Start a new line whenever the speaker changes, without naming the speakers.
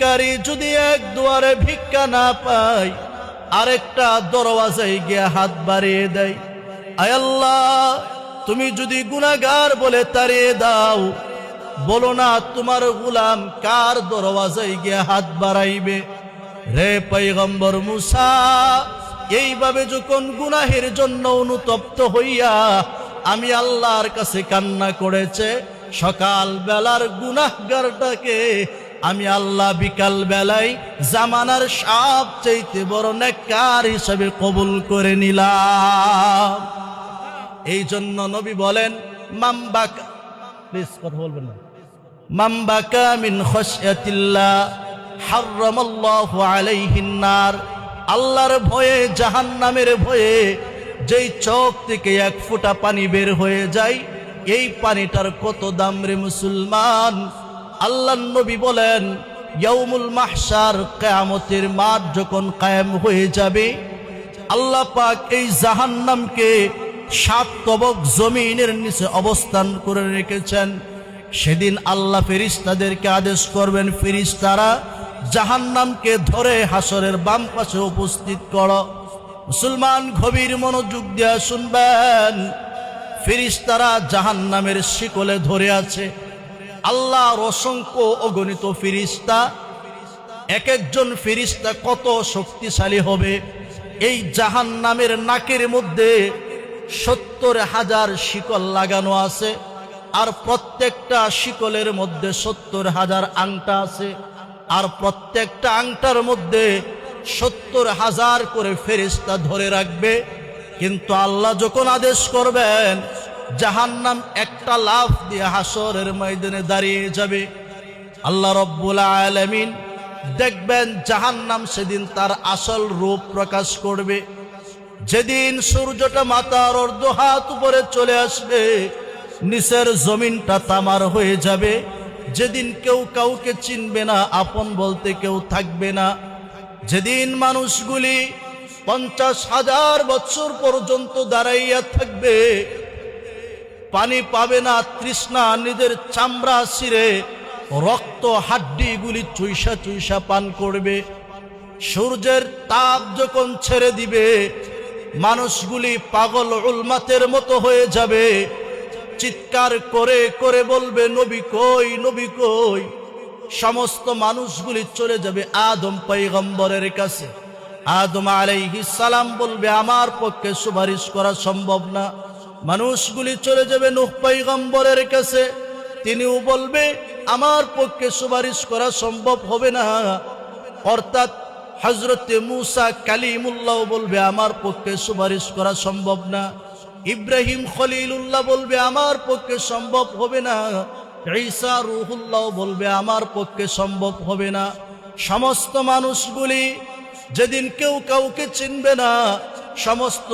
ভিখারি যদি এক দুয়ারে ভিক্ষা না পায় আরেকটা দরওয়াজায় গিয়ে হাত বাড়িয়ে দেয়, আয় আল্লাহ তুমি যদি গুনাহগার বলে তাড়িয়ে দাও, বলো না তোমার গোলাম কার দরওয়াজায় গিয়ে হাত বাড়াইবে। রে পয়গম্বর মুসা এইভাবে যখন গুনাহের জন্য অনুতপ্ত হইয়া আমি আল্লাহর কাছে কান্না করেছে, সকাল বেলার গুনাহগারটাকে আমি আল্লাহ বিকাল বেলায় জামানার সবচাইতে বড় নেককার হিসেবে কবুল করে নিলাম। এই জন্য নবী বলেন মামবাকা, প্লিজ কথা বলবেন না, মামবাকা মিন খাশিয়াতিল্লাহ হারামাল্লাহু আলাইহিন নার। আল্লাহর ভয়ে জাহান্নামের ভয়ে যেই চোখ থেকে এক ফোঁটা পানি বের হয়ে যায়, এই পানিটার কত দাম রে মুসলমান। আল্লাহর নবী বলেন ইয়াউমুল মাহশার, কিয়ামতের মাঠ যখন কায়েম হয়ে যাবে, আল্লাহ পাক এই জাহান্নামকে 7 তবক জমিনের নিচে অবস্থান করে রেখেছেন। সেদিন আল্লাহ ফেরেশতাদেরকে আদেশ করবেন, ফেরেশতারা জাহান্নামকে ধরে হাসরের বাম পাশে উপস্থিত করো। মুসলমান গভীর মনোযোগ দিয়ে শুনবেন, ফেরেশতারা জাহান্নামের শিকলে ধরে আছে। আল্লাহর অসংখ্য অগণিত ফেরেশতা, এক একজন ফেরেশতা কত শক্তিশালী হবে। এই জাহান্নামের নাকের মধ্যে 70,000 শিকল লাগানো আছে, আর প্রত্যেকটা শিকলের মধ্যে 70,000 আংটা আছে, আর প্রত্যেকটা আংটার মধ্যে 70,000 করে ফেরেশতা ধরে রাখবে। কিন্তু আল্লাহ যখন আদেশ করবেন, জাহান্নাম একটা লাফ দিয়ে হাসরের ময়দানে দাঁড়িয়ে যাবে। আল্লাহ রব্বুল আলামিন দেখবেন জাহান্নাম সেদিন তার আসল রূপ প্রকাশ করবে। যেদিন সূর্যটা মাথার অর্ধ হাত উপরে চলে আসবে, নিচের জমিনটা তামার হয়ে যাবে। যেদিন কেউ কাউকে চিনবে না, আপন বলতে কেউ থাকবে না। যেদিন মানুষগুলি 50,000 বছর পর্যন্ত দাঁড়াইয়া থাকবে, পানি পাবে না, তৃষ্ণা নিজের চামড়া ছিঁড়ে রক্ত হাড্ডিগুলি চুইসা চুইসা পান করবে। সূর্যের তাপ যখন ছেড়ে দিবে, মানুষগুলি পাগল উলমাতের মতো হয়ে যাবে, চিৎকার করে করে বলবে নবী কই, নবী কই। সমস্ত মানুষগুলি চলে যাবে আদম পয়গম্বরের কাছে। আদম আলাইহিস সালাম বলবে আমার পক্ষে সুপারিশ করা সম্ভব না। মানুষগুলি চলে যাবে নূহ পয়গম্বরের কাছে, তিনিও বলবে আমার পক্ষে সুপারিশ করা সম্ভব হবে না। অর্থাৎ হযরতে মূসা কালিমুল্লাহ বলবে আমার পক্ষে সুপারিশ করা সম্ভব না। ইব্রাহিম খলিলুল্লাহ বলবে আমার পক্ষে সম্ভব হবে না। ঈসা রূহুল্লাহ বলবে আমার পক্ষে সম্ভব হবে না। সমস্ত মানুষগুলি যেদিন কেউ কাউকে চিনবে না, সমস্ত